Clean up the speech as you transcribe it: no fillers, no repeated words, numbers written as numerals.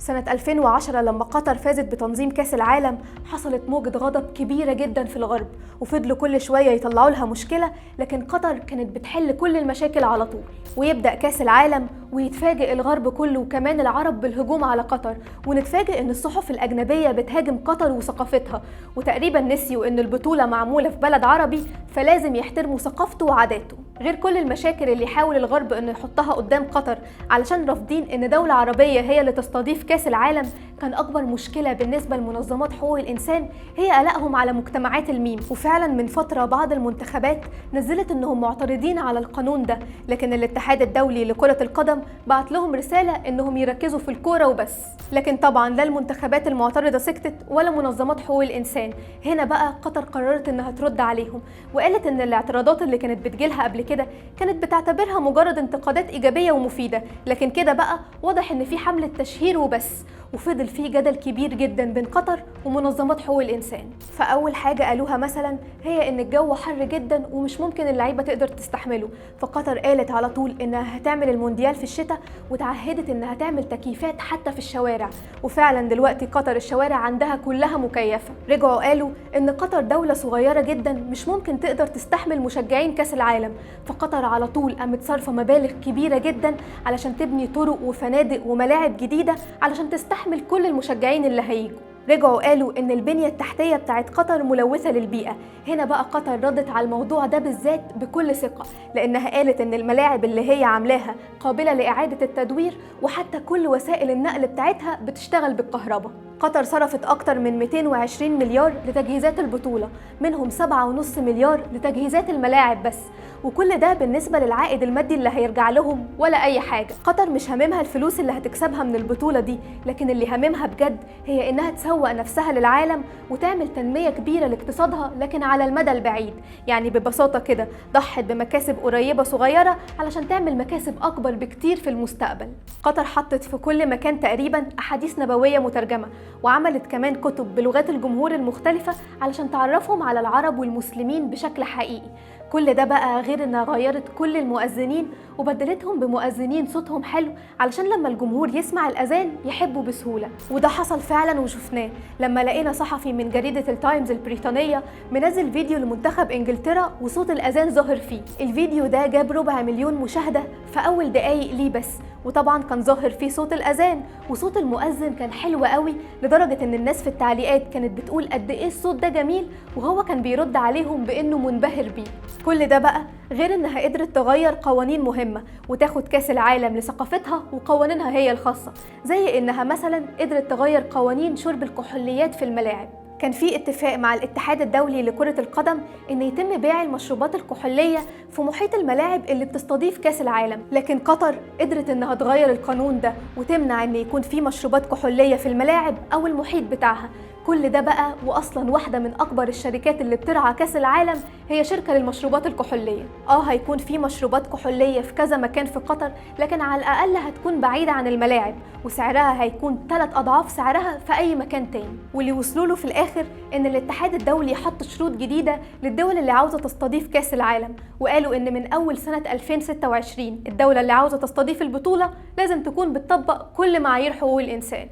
سنة 2010 لما قطر فازت بتنظيم كأس العالم حصلت موجة غضب كبيرة جدا في الغرب، وفضلوا كل شوية يطلعوا لها مشكلة، لكن قطر كانت بتحل كل المشاكل على طول. ويبدأ كأس العالم ويتفاجئ الغرب كله وكمان العرب بالهجوم على قطر، ونتفاجئ ان الصحف الأجنبية بتهاجم قطر وثقافتها، وتقريبا نسيوا ان البطولة معمولة في بلد عربي فلازم يحترموا ثقافته وعاداته. غير كل المشاكل اللي يحاول الغرب انه يحطها قدام قطر علشان رافضين ان دولة عربية هي اللي تستضيف كأس العالم، كان اكبر مشكلة بالنسبة لمنظمات حقوق الانسان هي قلقهم على مجتمعات الميم. وفعلا من فترة بعض المنتخبات نزلت انهم معترضين على القانون ده، لكن الاتحاد الدولي لكرة القدم بعت لهم رسالة انهم يركزوا في الكورة وبس. لكن طبعا لا المنتخبات المعترضة سكتت ولا منظمات حقوق الانسان. هنا بقى قطر قررت انها ترد عليهم، وقالت ان الاعتراضات اللي كانت بتجيلها قبل كده كانت بتعتبرها مجرد انتقادات ايجابية ومفيدة، لكن كده بقى واضح ان في حملة تشهير وبس. وفضل في جدل كبير جدا بين قطر ومنظمات حقوق الانسان. فاول حاجه قالوها مثلا هي ان الجو حر جدا ومش ممكن اللعيبه تقدر تستحمله، فقطر قالت على طول انها هتعمل المونديال في الشتاء، وتعهدت انها تعمل تكييفات حتى في الشوارع. وفعلا دلوقتي قطر الشوارع عندها كلها مكيفه. رجعوا قالوا ان قطر دوله صغيره جدا مش ممكن تقدر تستحمل مشجعين كاس العالم، فقطر على طول قامت صارفه مبالغ كبيره جدا علشان تبني طرق وفنادق وملاعب جديده علشان تستحمل كل المشجعين اللي هيجوا. رجعوا قالوا ان البنية التحتية بتاعت قطر ملوثة للبيئة. هنا بقى قطر ردت على الموضوع ده بالذات بكل ثقة، لانها قالت ان الملاعب اللي هي عاملاها قابلة لإعادة التدوير، وحتى كل وسائل النقل بتاعتها بتشتغل بالكهرباء. قطر صرفت اكتر من 220 مليار لتجهيزات البطولة، منهم 7.5 مليار لتجهيزات الملاعب بس، وكل ده بالنسبة للعائد المادي اللي هيرجع لهم ولا اي حاجة. قطر مش هاممها الفلوس اللي هتكسبها من البطولة دي، لكن اللي هاممها بجد هي انها تسوق نفسها للعالم وتعمل تنمية كبيرة لاقتصادها، لكن على المدى البعيد. يعني ببساطة كده ضحت بمكاسب قريبة صغيرة علشان تعمل مكاسب اكبر بكتير في المستقبل. قطر حطت في كل مكان تقريبا احاديث نبوية مترجمة، وعملت كمان كتب بلغات الجمهور المختلفة علشان تعرفهم على العرب والمسلمين بشكل حقيقي. كل ده بقى غير انها غيرت كل المؤذنين وبدلتهم بمؤذنين صوتهم حلو علشان لما الجمهور يسمع الاذان يحبوا بسهوله. وده حصل فعلا وشفناه لما لقينا صحفي من جريده التايمز البريطانيه منزل فيديو لمنتخب انجلترا وصوت الاذان ظاهر فيه. الفيديو ده جاب 250 مليون مشاهده في اول دقايق ليه بس، وطبعا كان ظاهر فيه صوت الاذان، وصوت المؤذن كان حلو قوي لدرجه ان الناس في التعليقات كانت بتقول قد ايه الصوت ده جميل، وهو كان بيرد عليهم بانه منبهر بيه. كل ده بقى غير انها قدرت تغير قوانين مهمة وتاخد كاس العالم لثقافتها وقوانينها هي الخاصة، زي انها مثلا قدرت تغير قوانين شرب الكحوليات في الملاعب. كان في اتفاق مع الاتحاد الدولي لكرة القدم ان يتم بيع المشروبات الكحولية في محيط الملاعب اللي بتستضيف كاس العالم، لكن قطر قدرت انها تغير القانون ده وتمنع ان يكون في مشروبات كحولية في الملاعب او المحيط بتاعها. كل ده بقى واصلا واحده من اكبر الشركات اللي بترعى كاس العالم هي شركه للمشروبات الكحوليه. هيكون في مشروبات كحوليه في كذا مكان في قطر، لكن على الاقل هتكون بعيده عن الملاعب، وسعرها هيكون 3 أضعاف سعرها في اي مكان تاني. واللي وصلوا له في الاخر ان الاتحاد الدولي حط شروط جديده للدول اللي عاوزه تستضيف كاس العالم، وقالوا ان من اول سنه 2026 الدوله اللي عاوزه تستضيف البطوله لازم تكون بتطبق كل معايير حقوق الانسان.